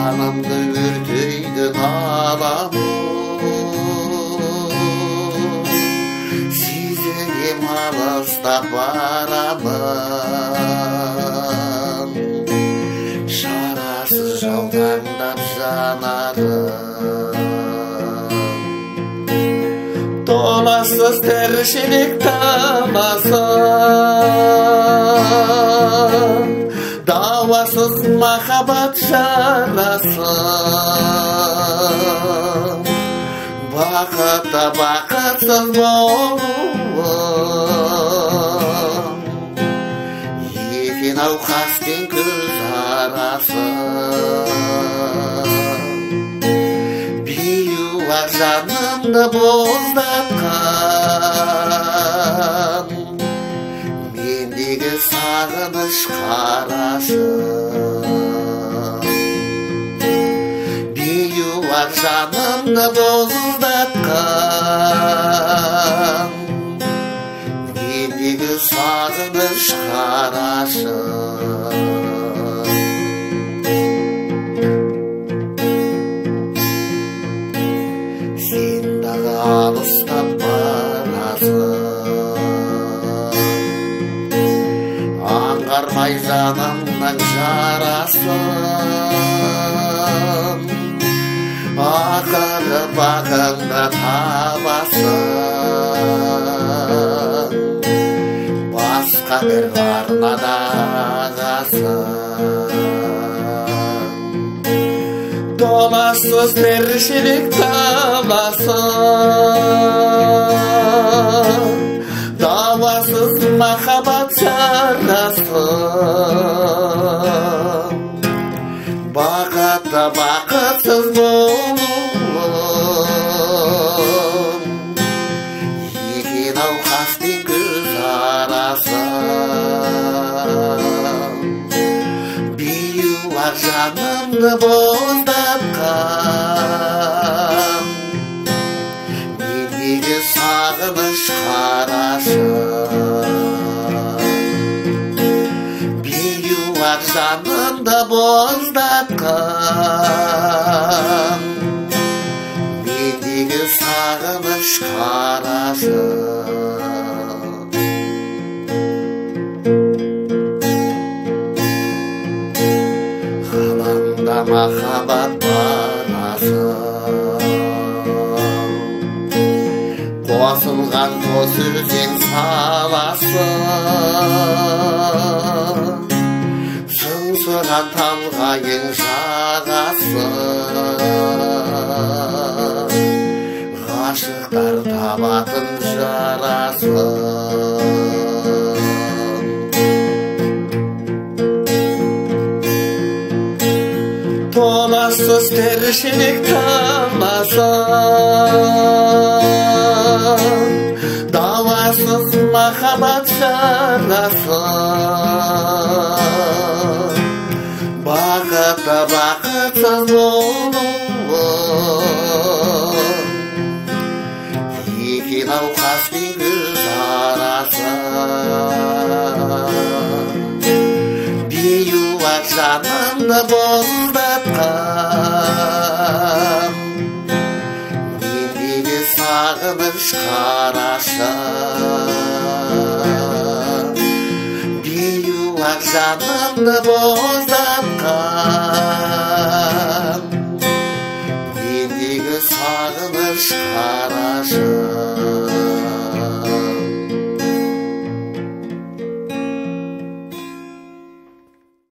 жанымды өртейді наламын, сезінем алыстап барамын, шарасыз жаутаңдап жанарым. Толассыз тіршілік таласын, дауасыз махаббат жарасын, бақытта бақытсыз болуым, екен-ау қас пен көз арасын. Беуар жанымды боздатқан мендегі сағыныш қарашым. Беуар жанымды боздатқан мендегі сағыныш қарашым. Алыстап барасың, аңғармай жанымның жарасын, ақыры бағыңды табасың, басқа бір арнада ағасың. Толассыз тіршілік таласын, дауасыз махаббат жарасын, бақытта бақытсыз болуым, екен-ау қас пен көз арасын. Беуар жанымды боздатқан мендегі сағыныш қарашым. Беуар жанымды боздатқан мендегі сағыныш қарашым. Ғаламда махаббат барасың, қосылған қос өзен саласың, сыңсыған талғайың жағасың, ғашықтар табатын жарасың. Толассыз тіршілік таласын, дауасыз махаббат жарасын, бақытта бақытсыз болуым, екен-ау қас пен көз арасын. Беуар жанымды боздатқан мендегі сағыныш қарашым. Беуар жанымды боздатқан мендегі сағыныш қарашым.